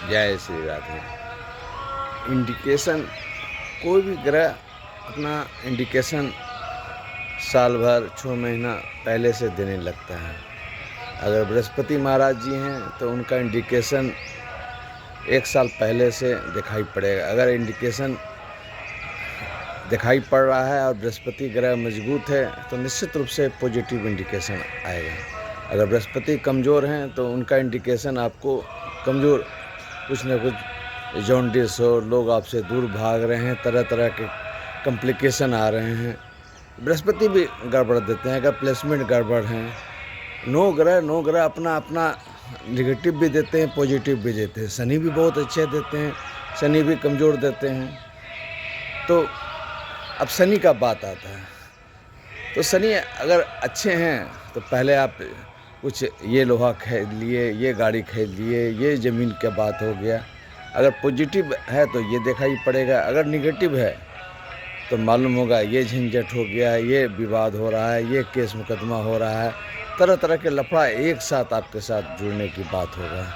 जय श्री राधे। इंडिकेशन, कोई भी ग्रह अपना इंडिकेशन साल भर 6 महीना पहले से देने लगता है। अगर बृहस्पति महाराज जी हैं तो उनका इंडिकेशन 1 साल पहले से दिखाई पड़ेगा। अगर इंडिकेशन दिखाई पड़ रहा है और बृहस्पति ग्रह मजबूत है तो निश्चित रूप से पॉजिटिव इंडिकेशन आएगा। अगर बृहस्पति कमज़ोर हैं तो उनका इंडिकेशन आपको कमज़ोर, कुछ न कुछ जॉन्डिस हो, लोग आपसे दूर भाग रहे हैं, तरह तरह के कॉम्प्लिकेशन आ रहे हैं। बृहस्पति भी गड़बड़ देते हैं। अगर प्लेसमेंट गड़बड़ हैं, नो ग्रह अपना अपना निगेटिव भी देते हैं, पॉजिटिव भी देते हैं। शनि भी बहुत अच्छे देते हैं, शनि भी कमज़ोर देते हैं। तो अब शनि का बात आता है, तो शनि अगर अच्छे हैं तो पहले आप कुछ ये लोहा खरीद लिए, ये गाड़ी खरीद लिए, ये ज़मीन का बात हो गया। अगर पॉजिटिव है तो ये दिखाई पड़ेगा, अगर निगेटिव है तो मालूम होगा ये झंझट हो गया, ये विवाद हो रहा है, ये केस मुकदमा हो रहा है, तरह तरह के लफड़ा एक साथ आपके साथ जुड़ने की बात होगा।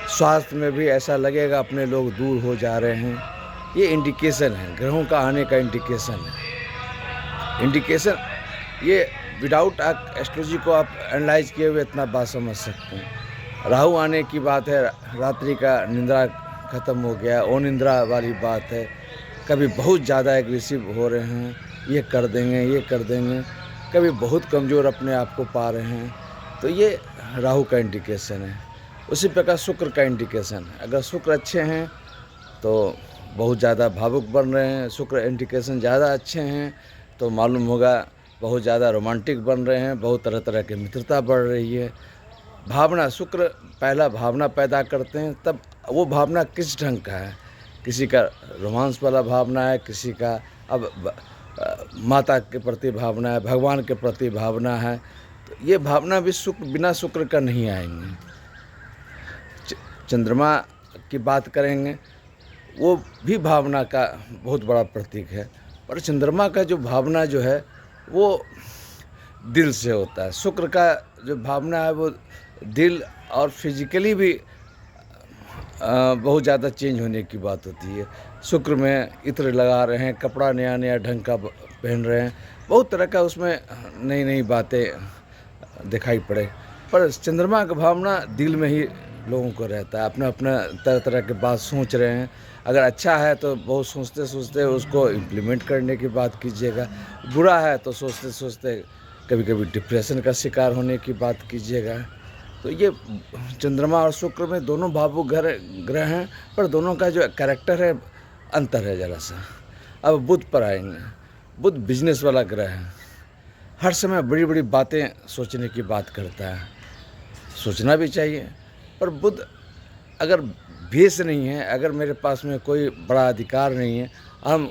स्वास्थ्य में भी ऐसा लगेगा अपने लोग दूर हो जा रहे हैं। ये इंडिकेशन है, ग्रहों का आने का इंडिकेशन है। इंडिकेशन ये विदाउट एस्ट्रोलॉजी को आप एनालाइज किए हुए इतना बात समझ सकते हैं। राहु आने की बात है, रात्रि का निंद्रा ख़त्म हो गया, ओ निंद्रा वाली बात है। कभी बहुत ज़्यादा एग्रेसिव हो रहे हैं, ये कर देंगे, ये कर देंगे, कभी बहुत कमज़ोर अपने आप को पा रहे हैं, तो ये राहु का इंडिकेशन है। उसी प्रकार शुक्र का इंडिकेशन है। अगर शुक्र अच्छे हैं तो बहुत ज़्यादा भावुक बन रहे हैं, शुक्र इंडिकेशन ज़्यादा अच्छे हैं तो मालूम होगा बहुत ज़्यादा रोमांटिक बन रहे हैं, बहुत तरह तरह की मित्रता बढ़ रही है। भावना, शुक्र पहला भावना पैदा करते हैं, तब वो भावना किस ढंग का है, किसी का रोमांस वाला भावना है, किसी का अब माता के प्रति भावना है, भगवान के प्रति भावना है। तो ये भावना भी बिना शुक्र का नहीं आएंगे। चंद्रमा की बात करेंगे, वो भी भावना का बहुत बड़ा प्रतीक है, पर चंद्रमा का जो भावना जो है वो दिल से होता है। शुक्र का जो भावना है वो दिल और फिजिकली भी बहुत ज़्यादा चेंज होने की बात होती है। शुक्र में इत्र लगा रहे हैं, कपड़ा नया नया ढंग का पहन रहे हैं, बहुत तरह का उसमें नई नई बातें दिखाई पड़े। पर चंद्रमा का भावना दिल में ही लोगों को रहता है, अपना अपना तरह तरह के बात सोच रहे हैं। अगर अच्छा है तो बहुत सोचते सोचते उसको इम्प्लीमेंट करने की बात कीजिएगा, बुरा है तो सोचते सोचते कभी कभी डिप्रेशन का शिकार होने की बात कीजिएगा। तो ये चंद्रमा और शुक्र में दोनों भावुक ग्रह हैं, पर दोनों का जो कैरेक्टर है अंतर है ज़रा सा। अब बुध पर आएंगे। बुध बिजनेस वाला ग्रह है, हर समय बड़ी बड़ी बातें सोचने की बात करता है, सोचना भी चाहिए। पर बुध अगर बेस नहीं है, अगर मेरे पास में कोई बड़ा अधिकार नहीं है, हम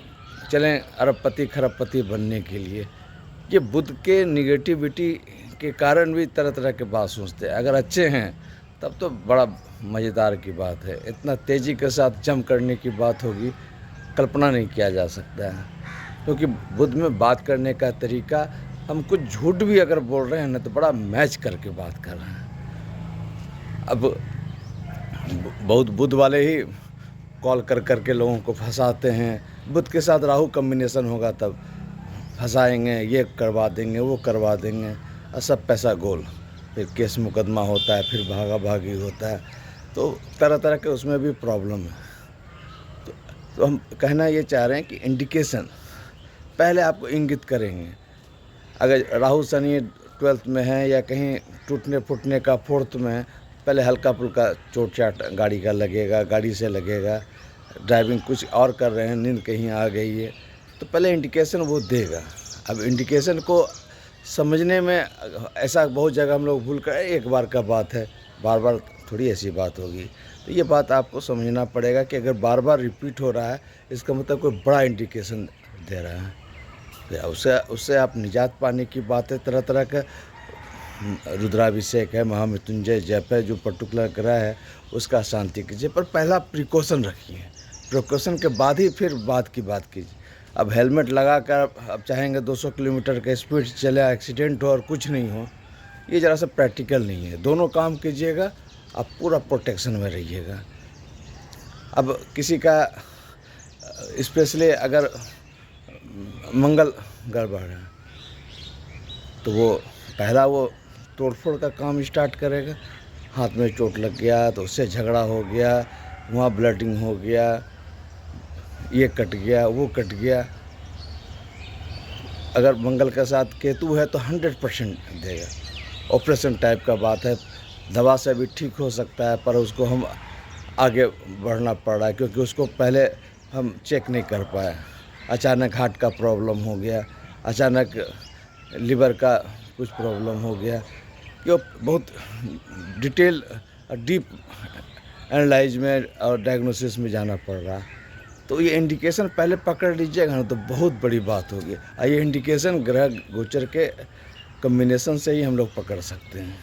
चलें अरबपति खरबपति बनने के लिए, ये बुध के निगेटिविटी के कारण भी तरह तरह के बात सोचते हैं। अगर अच्छे हैं तब तो बड़ा मज़ेदार की बात है, इतना तेज़ी के साथ जंप करने की बात होगी, कल्पना नहीं किया जा सकता है। क्योंकि बुध में बात करने का तरीका, हम कुछ झूठ भी अगर बोल रहे हैं ना तो बड़ा मैच करके बात कर रहे हैं। अब बहुत बुध वाले ही कॉल कर के लोगों को फंसाते हैं। बुध के साथ राहु कम्बिनेशन होगा तब फंसाएंगे, ये करवा देंगे, वो करवा देंगे, और सब पैसा गोल, फिर केस मुकदमा होता है, फिर भागा भागी होता है, तो तरह तरह के उसमें भी प्रॉब्लम है। तो हम कहना ये चाह रहे हैं कि इंडिकेशन पहले आपको इंगित करेंगे। अगर राहु शनि 12th में है या कहीं टूटने फूटने का 4th में है, पहले हल्का फुल्का चोट चाट गाड़ी का लगेगा, गाड़ी से लगेगा, ड्राइविंग कुछ और कर रहे हैं, नींद कहीं आ गई है, तो पहले इंडिकेशन वो देगा। अब इंडिकेशन को समझने में ऐसा बहुत जगह हम लोग भूल कर, एक बार का बात है, बार बार थोड़ी ऐसी बात होगी। तो ये बात आपको समझना पड़ेगा कि अगर बार बार रिपीट हो रहा है इसका मतलब कोई बड़ा इंडिकेशन दे रहा है। तो उससे आप निजात पाने की बात है। तरह तरह का रुद्राभिषेक है, महामृत्युंजय जप है, जो पर्टिकुलर ग्रह है उसका शांति कीजिए, पर पहला प्रिकॉशन रखिए, प्रिकॉशन के बाद ही फिर बात कीजिए। अब हेलमेट लगा कर अब चाहेंगे 200 किलोमीटर के स्पीड चले, एक्सीडेंट हो और कुछ नहीं हो, ये ज़रा सा प्रैक्टिकल नहीं है। दोनों काम कीजिएगा, आप पूरा प्रोटेक्शन में रहिएगा। अब किसी का स्पेशली अगर मंगल गड़बड़ है तो वो पहला वो तोड़-फोड़ का काम स्टार्ट करेगा। हाथ में चोट लग गया तो उससे झगड़ा हो गया, वहाँ ब्लडिंग हो गया, ये कट गया, वो कट गया। अगर मंगल के साथ केतु है तो 100% देगा। ऑपरेशन टाइप का बात है, दवा से भी ठीक हो सकता है पर उसको हम आगे बढ़ना पड़ रहा है क्योंकि उसको पहले हम चेक नहीं कर पाए। अचानक हार्ट का प्रॉब्लम हो गया, अचानक लिवर का कुछ प्रॉब्लम हो गया, क्यों बहुत डिटेल डीप एनालाइज में और डायग्नोसिस में जाना पड़ रहा। तो ये इंडिकेशन पहले पकड़ लीजिएगा ना तो बहुत बड़ी बात होगी। ये इंडिकेशन ग्रह गोचर के कॉम्बिनेशन से ही हम लोग पकड़ सकते हैं।